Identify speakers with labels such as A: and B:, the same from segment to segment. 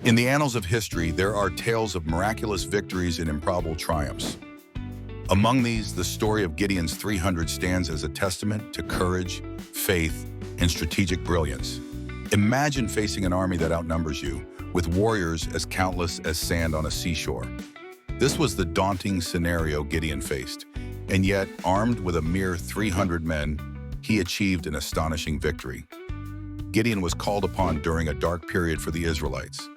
A: In the annals of history, there are tales of miraculous victories and improbable triumphs. Among these, the story of Gideon's 300 stands as a testament to courage, faith, and strategic brilliance. Imagine facing an army that outnumbers you, with warriors as countless as sand on a seashore. This was the daunting scenario Gideon faced, and yet, armed with a mere 300 men, he achieved an astonishing victory. Gideon was called upon during a dark period for the Israelites.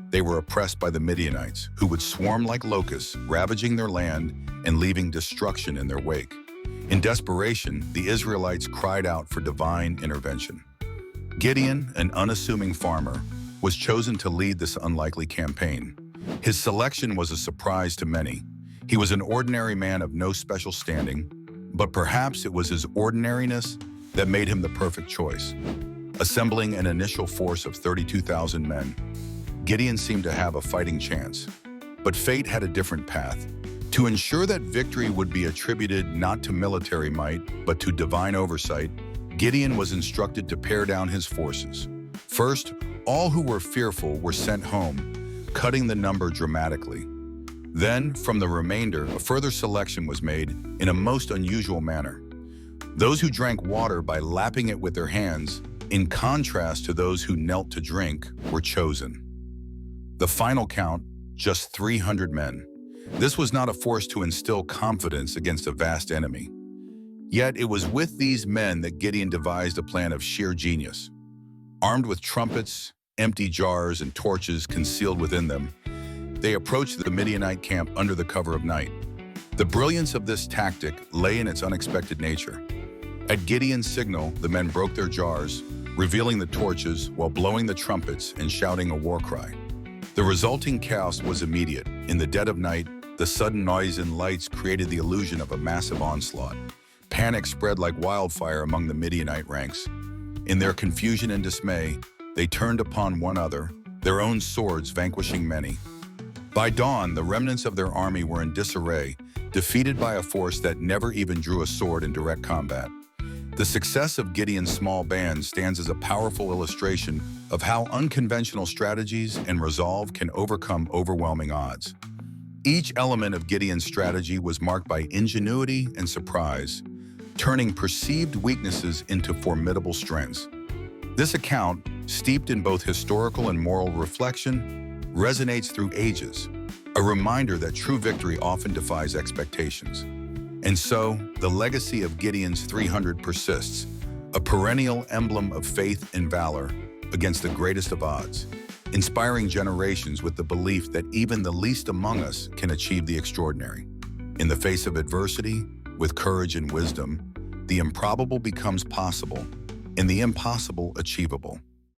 A: They were oppressed by the Midianites, who would swarm like locusts, ravaging their land and leaving destruction in their wake. In desperation, the Israelites cried out for divine intervention. Gideon, an unassuming farmer, was chosen to lead this unlikely campaign. His selection was a surprise to many. He was an ordinary man of no special standing, but perhaps it was his ordinariness that made him the perfect choice. Assembling an initial force of 32,000 men, Gideon seemed to have a fighting chance. But fate had a different path. To ensure that victory would be attributed not to military might, but to divine oversight, Gideon was instructed to pare down his forces. First, all who were fearful were sent home, cutting the number dramatically. Then, from the remainder, a further selection was made in a most unusual manner. Those who drank water by lapping it with their hands, in contrast to those who knelt to drink, were chosen. The final count, just 300 men. This was not a force to instill confidence against a vast enemy. Yet it was with these men that Gideon devised a plan of sheer genius. Armed with trumpets, empty jars, and torches concealed within them, they approached the Midianite camp under the cover of night. The brilliance of this tactic lay in its unexpected nature. At Gideon's signal, the men broke their jars, revealing the torches while blowing the trumpets and shouting a war cry. The resulting chaos was immediate. In the dead of night, the sudden noise and lights created the illusion of a massive onslaught. Panic spread like wildfire among the Midianite ranks. In their confusion and dismay, they turned upon one another, their own swords vanquishing many. By dawn, the remnants of their army were in disarray, defeated by a force that never even drew a sword in direct combat. The success of Gideon's small band stands as a powerful illustration of how unconventional strategies and resolve can overcome overwhelming odds. Each element of Gideon's strategy was marked by ingenuity and surprise, turning perceived weaknesses into formidable strengths. This account, steeped in both historical and moral reflection, resonates through ages, a reminder that true victory often defies expectations. And so, the legacy of Gideon's 300 persists, a perennial emblem of faith and valor against the greatest of odds, inspiring generations with the belief that even the least among us can achieve the extraordinary. In the face of adversity, with courage and wisdom, the improbable becomes possible, and the impossible achievable.